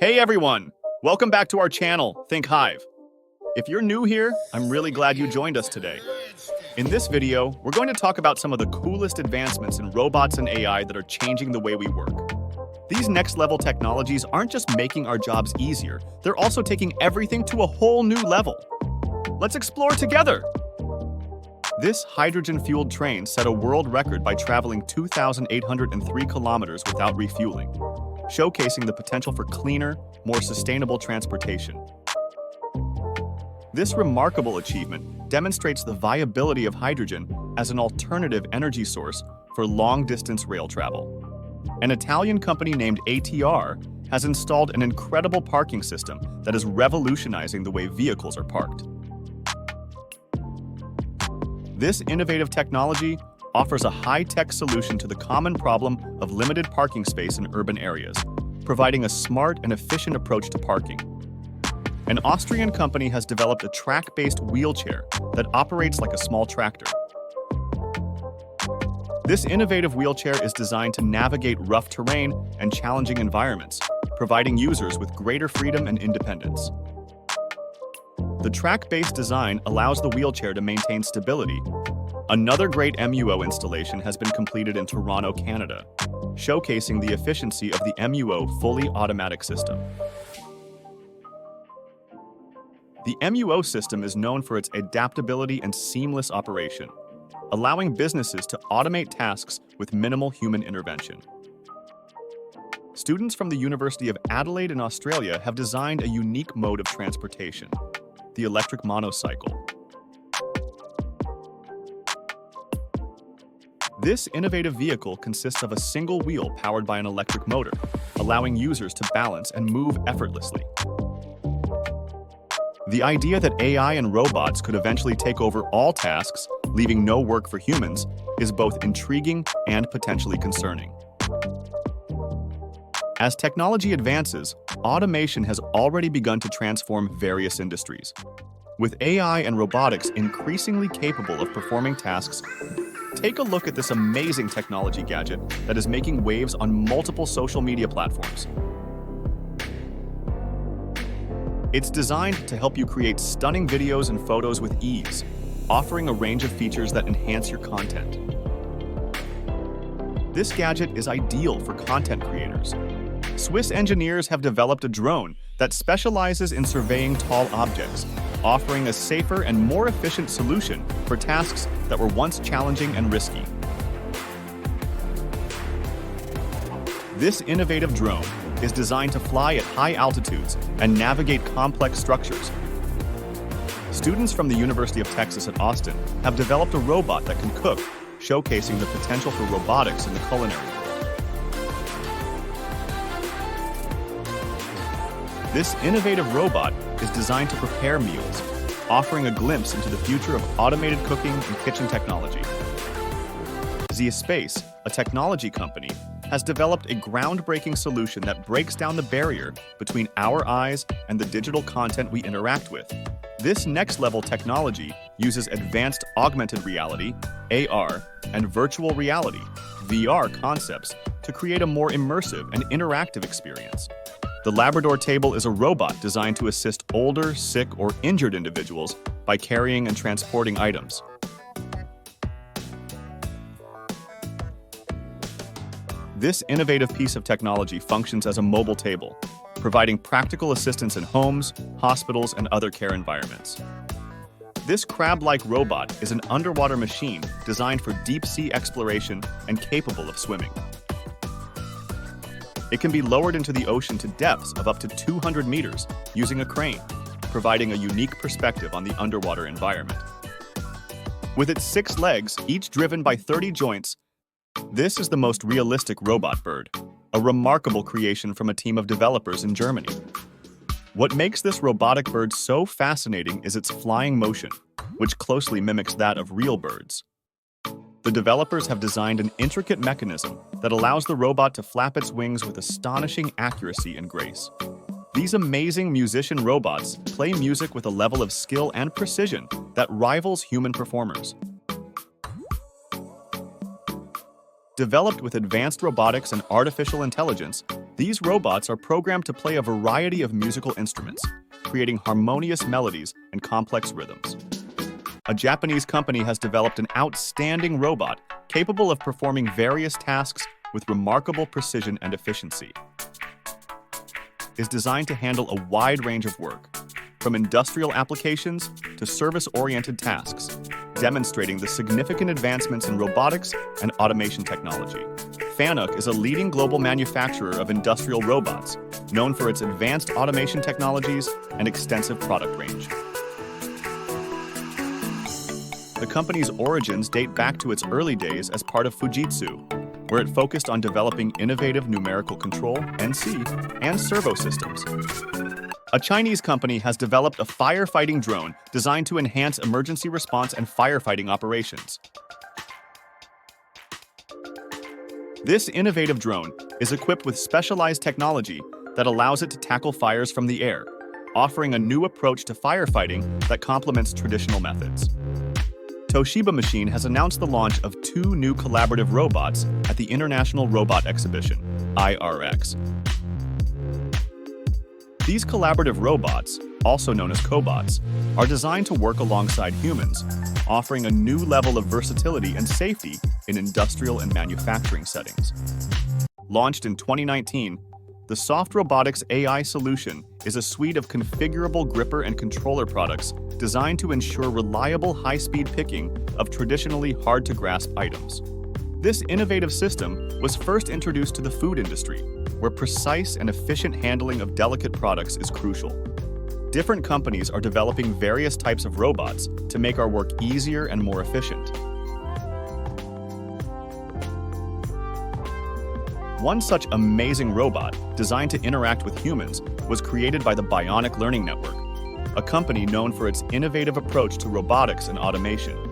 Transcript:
Hey everyone! Welcome back to our channel, Think Hive. If you're new here, I'm really glad you joined us today. In this video, we're going to talk about some of the coolest advancements in robots and AI that are changing the way we work. These next-level technologies aren't just making our jobs easier, they're also taking everything to a whole new level. Let's explore together! This hydrogen-fueled train set a world record by traveling 2,803 kilometers without refueling, showcasing the potential for cleaner, more sustainable transportation. This remarkable achievement demonstrates the viability of hydrogen as an alternative energy source for long-distance rail travel. An Italian company named ATR has installed an incredible parking system that is revolutionizing the way vehicles are parked. This innovative technology offers a high-tech solution to the common problem of limited parking space in urban areas, providing a smart and efficient approach to parking. An Austrian company has developed a track-based wheelchair that operates like a small tractor. This innovative wheelchair is designed to navigate rough terrain and challenging environments, providing users with greater freedom and independence. The track-based design allows the wheelchair to maintain stability. Another great MUO installation has been completed in Toronto, Canada, showcasing the efficiency of the MUO fully automatic system. The MUO system is known for its adaptability and seamless operation, allowing businesses to automate tasks with minimal human intervention. Students from the University of Adelaide in Australia have designed a unique mode of transportation, the electric monocycle. This innovative vehicle consists of a single wheel powered by an electric motor, allowing users to balance and move effortlessly. The idea that AI and robots could eventually take over all tasks, leaving no work for humans, is both intriguing and potentially concerning. As technology advances, automation has already begun to transform various industries. With AI and robotics increasingly capable of performing tasks, take a look at this amazing technology gadget that is making waves on multiple social media platforms. It's designed to help you create stunning videos and photos with ease, offering a range of features that enhance your content. This gadget is ideal for content creators. Swiss engineers have developed a drone that specializes in surveying tall objects, offering a safer and more efficient solution for tasks that were once challenging and risky. This innovative drone is designed to fly at high altitudes and navigate complex structures. Students from the University of Texas at Austin have developed a robot that can cook, showcasing the potential for robotics in the culinary world. This innovative robot is designed to prepare meals, offering a glimpse into the future of automated cooking and kitchen technology. Space, a technology company, has developed a groundbreaking solution that breaks down the barrier between our eyes and the digital content we interact with. This next-level technology uses advanced augmented reality, AR, and virtual reality, VR concepts to create a more immersive and interactive experience. The Labrador table is a robot designed to assist older, sick, or injured individuals by carrying and transporting items. This innovative piece of technology functions as a mobile table, providing practical assistance in homes, hospitals, and other care environments. This crab-like robot is an underwater machine designed for deep-sea exploration and capable of swimming. It can be lowered into the ocean to depths of up to 200 meters using a crane, providing a unique perspective on the underwater environment. With its 6 legs, each driven by 30 joints, this is the most realistic robot bird, a remarkable creation from a team of developers in Germany. What makes this robotic bird so fascinating is its flying motion, which closely mimics that of real birds. The developers have designed an intricate mechanism that allows the robot to flap its wings with astonishing accuracy and grace. These amazing musician robots play music with a level of skill and precision that rivals human performers. Developed with advanced robotics and artificial intelligence, These robots are programmed to play a variety of musical instruments, creating harmonious melodies and complex rhythms. A Japanese company has developed an outstanding robot capable of performing various tasks with remarkable precision and efficiency. Is designed to handle a wide range of work, from industrial applications to service-oriented tasks, demonstrating the significant advancements in robotics and automation technology. Fanuc is a leading global manufacturer of industrial robots, known for its advanced automation technologies and extensive product range. The company's origins date back to its early days as part of Fujitsu, where it focused on developing innovative numerical control, NC, and servo systems. A Chinese company has developed a firefighting drone designed to enhance emergency response and firefighting operations. This innovative drone is equipped with specialized technology that allows it to tackle fires from the air, offering a new approach to firefighting that complements traditional methods. Toshiba Machine has announced the launch of 2 new collaborative robots at the International Robot Exhibition, IRX. These collaborative robots, also known as cobots, are designed to work alongside humans, offering a new level of versatility and safety in industrial and manufacturing settings. Launched in 2019, the Soft Robotics AI solution is a suite of configurable gripper and controller products designed to ensure reliable high-speed picking of traditionally hard-to-grasp items. This innovative system was first introduced to the food industry, where precise and efficient handling of delicate products is crucial. Different companies are developing various types of robots to make our work easier and more efficient. One such amazing robot, designed to interact with humans, was created by the Bionic Learning Network, a company known for its innovative approach to robotics and automation.